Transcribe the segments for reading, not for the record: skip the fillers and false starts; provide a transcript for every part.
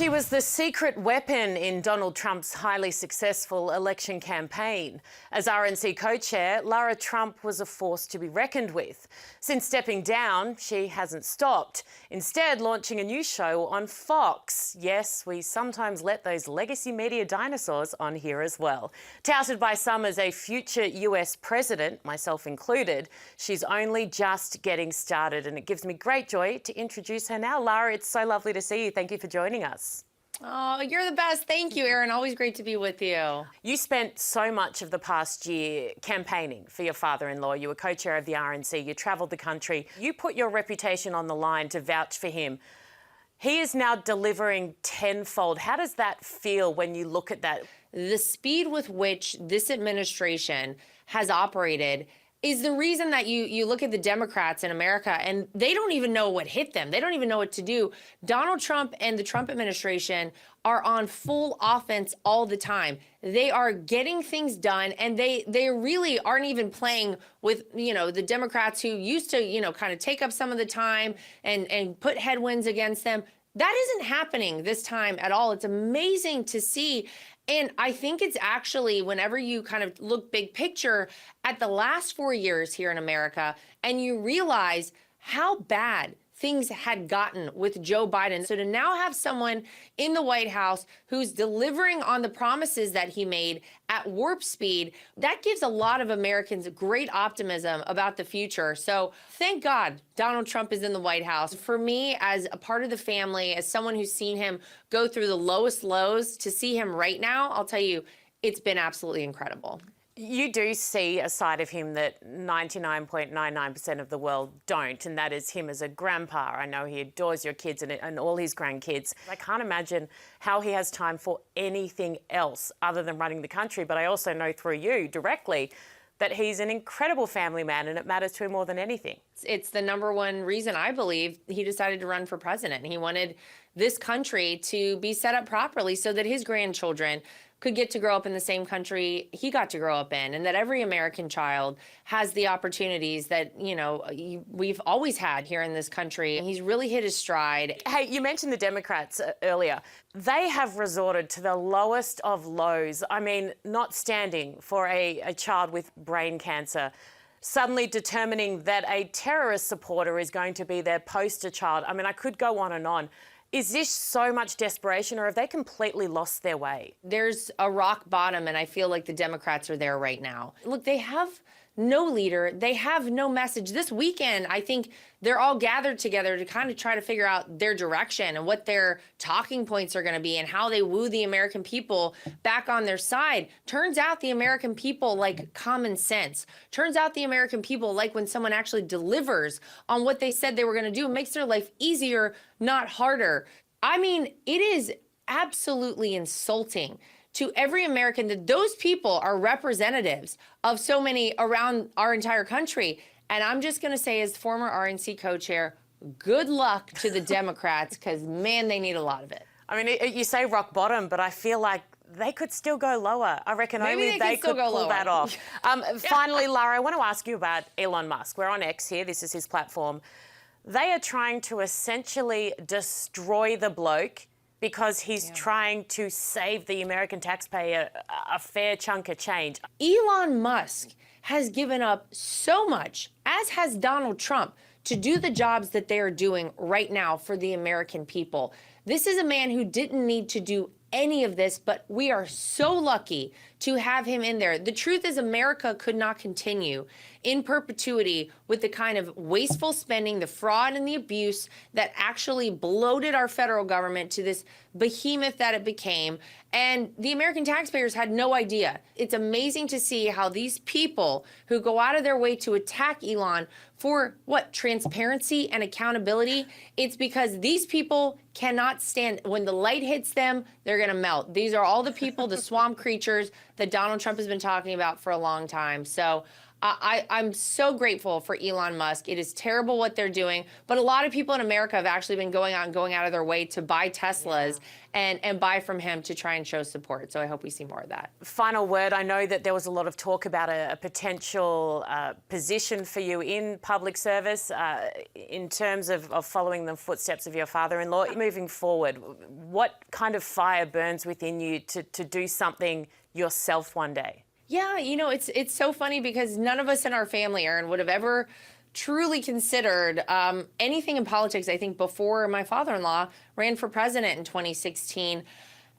She was the secret weapon in Donald Trump's highly successful election campaign. As RNC co-chair, Lara Trump was a force to be reckoned with. Since stepping down, she hasn't stopped, instead launching a new show on Fox. Yes, we sometimes let those legacy media dinosaurs on here as well. Touted by some as a future US president, myself included, she's only just getting started, and it gives me great joy to introduce her now. Lara, it's so lovely to see you. Thank you for joining us. Oh, you're the best. Thank you, Erin. Always great to be with you. You spent so much of the past year campaigning for your father-in-law. You were co-chair of the RNC. You travelled the country. You put your reputation on the line to vouch for him. He is now delivering tenfold. How does that feel when you look at that? The speed with which this administration has operated is the reason that you look at the Democrats in America and they don't even know what hit them. They don't even know what to do. Donald Trump and the Trump administration are on full offense all the time. They are getting things done, and they really aren't even playing with, the Democrats who used to, kind of take up some of the time and put headwinds against them. That isn't happening this time at all. It's amazing to see. And I think it's actually, whenever you kind of look big picture at the last 4 years here in America, and you realize how bad things had gotten with Joe Biden. So to now have someone in the White House who's delivering on the promises that he made at warp speed, that gives a lot of Americans great optimism about the future. So thank God Donald Trump is in the White House. For me, as a part of the family, as someone who's seen him go through the lowest lows, to see him right now, I'll tell you, it's been absolutely incredible. You do see a side of him that 99.99% of the world don't, and that is him as a grandpa. I know he adores your kids and all his grandkids. I can't imagine how he has time for anything else other than running the country, but I also know through you directly that he's an incredible family man and it matters to him more than anything. It's the number one reason I believe he decided to run for president. He wanted this country to be set up properly so that his grandchildren could get to grow up in the same country he got to grow up in, and that every American child has the opportunities that, we've always had here in this country. He's really hit his stride. Hey, you mentioned the Democrats earlier. They have resorted to the lowest of lows. I mean, not standing for a child with brain cancer, suddenly determining that a terrorist supporter is going to be their poster child. I mean, I could go on and on. Is this so much desperation, or have they completely lost their way? There's a rock bottom, and I feel like the Democrats are there right now. Look, they have no leader. They have no message. This weekend, I think they're all gathered together to kind of try to figure out their direction and what their talking points are going to be and how they woo the American people back on their side. Turns out the American people like common sense. Turns out the American people like when someone actually delivers on what they said they were going to do. It makes their life easier, not harder. I mean, it is absolutely insulting to every American that those people are representatives of so many around our entire country. And I'm just going to say, as former RNC co-chair, good luck to the Democrats, because, man, they need a lot of it. I mean, you say rock bottom, but I feel like they could still go lower. I reckon Maybe only they could pull that off. Finally, Lara, I want to ask you about Elon Musk. We're on X here. This is his platform. They are trying to essentially destroy the bloke because he's trying to save the American taxpayer a fair chunk of change. Elon Musk has given up so much, as has Donald Trump, to do the jobs that they are doing right now for the American people. This is a man who didn't need to do any of this, but we are so lucky to have him in there. The truth is, America could not continue in perpetuity with the kind of wasteful spending, the fraud and the abuse that actually bloated our federal government to this behemoth that it became. And the American taxpayers had no idea. It's amazing to see how these people who go out of their way to attack Elon for what? Transparency and accountability. It's because these people cannot stand, when the light hits them, they're going to melt. These are all the people, the swamp creatures that Donald Trump has been talking about for a long time. So I'm so grateful for Elon Musk. It is terrible what they're doing, but a lot of people in America have actually been going out of their way to buy Teslas and buy from him to try and show support. So I hope we see more of that. Final word, I know that there was a lot of talk about a potential position for you in public service in terms of following the footsteps of your father-in-law. Moving forward, what kind of fire burns within you to do something yourself one day? Yeah, it's so funny because none of us in our family, Erin, would have ever truly considered anything in politics, I think, before my father-in-law ran for president in 2016.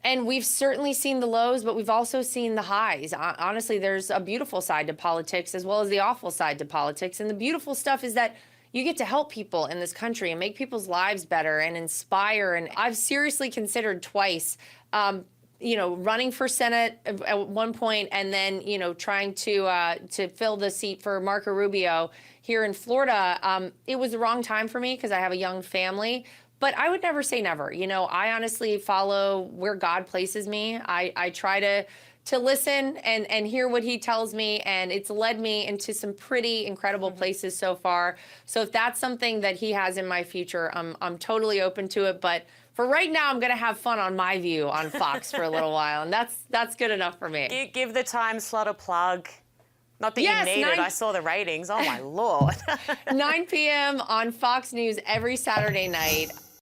And we've certainly seen the lows, but we've also seen the highs. Honestly, there's a beautiful side to politics as well as the awful side to politics. And the beautiful stuff is that you get to help people in this country and make people's lives better and inspire. And I've seriously considered twice running for Senate at one point, and then, trying to fill the seat for Marco Rubio here in Florida. It was the wrong time for me because I have a young family, but I would never say never. I honestly follow where God places me. I try to listen and hear what he tells me, and it's led me into some pretty incredible places so far. So if that's something that he has in my future, I'm totally open to it. But for right now, I'm going to have fun on My View on Fox for a little while, and that's good enough for me. Give the time slot a plug. Not that you need it. I saw the ratings. Oh, my Lord. 9 p.m. on Fox News every Saturday night.